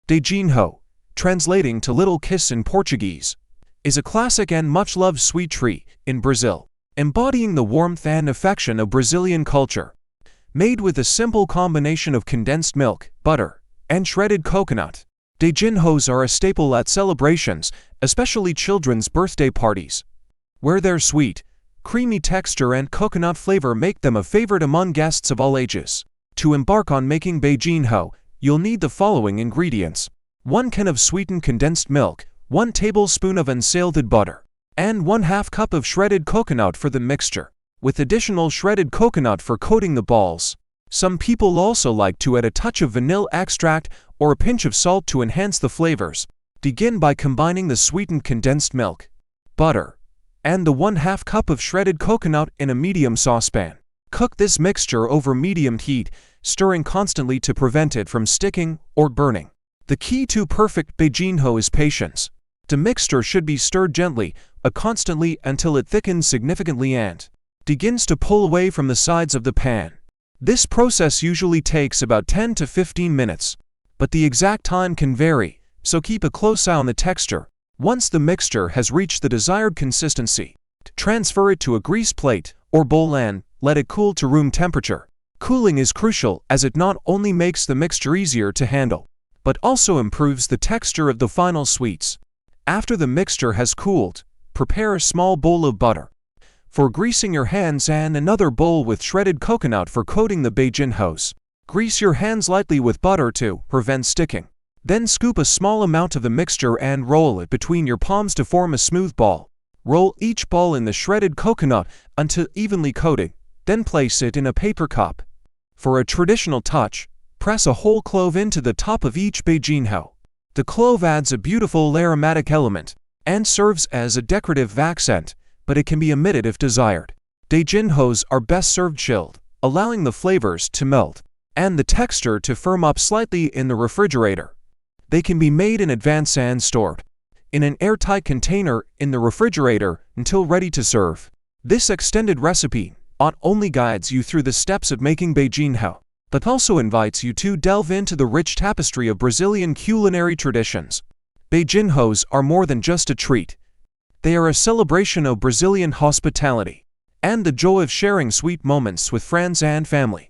Beijinho, translating to Little Kiss in Portuguese, is a classic and much-loved sweet treat in Brazil, embodying the warmth and affection of Brazilian culture. Made with a simple combination of condensed milk, butter, and shredded coconut, beijinhos are a staple at celebrations, especially children's birthday parties, where their sweet, creamy texture and coconut flavor make them a favorite among guests of all ages. To embark on making beijinho, you'll need the following ingredients: 1 can of sweetened condensed milk, 1 tablespoon of unsalted butter, and 1/2 cup of shredded coconut for the mixture, with additional shredded coconut for coating the balls. Some people also like to add a touch of vanilla extract or a pinch of salt to enhance the flavors. Begin by combining the sweetened condensed milk, butter, and the 1/2 cup of shredded coconut in a medium saucepan. Cook this mixture over medium heat, stirring constantly to prevent it from sticking or burning. The key to perfect beijinho is patience. The mixture should be stirred gently, constantly until it thickens significantly and begins to pull away from the sides of the pan. This process usually takes about 10 to 15 minutes, but the exact time can vary, so keep a close eye on the texture. Once the mixture has reached the desired consistency, transfer it to a greased plate or bowl and let it cool to room temperature. Cooling is crucial as it not only makes the mixture easier to handle, but also improves the texture of the final sweets. After the mixture has cooled, prepare a small bowl of butter for greasing your hands and another bowl with shredded coconut for coating the beijinhos. Grease your hands lightly with butter to prevent sticking. Then scoop a small amount of the mixture and roll it between your palms to form a smooth ball. Roll each ball in the shredded coconut until evenly coated, then place it in a paper cup. For a traditional touch, press a whole clove into the top of each beijinho. The clove adds a beautiful aromatic element and serves as a decorative accent, but it can be omitted if desired. Beijinhos are best served chilled, allowing the flavors to melt and the texture to firm up slightly in the refrigerator. They can be made in advance and stored in an airtight container in the refrigerator until ready to serve. This extended recipe not only guides you through the steps of making beijinho, but also invites you to delve into the rich tapestry of Brazilian culinary traditions. Beijinhos are more than just a treat. They are a celebration of Brazilian hospitality and the joy of sharing sweet moments with friends and family.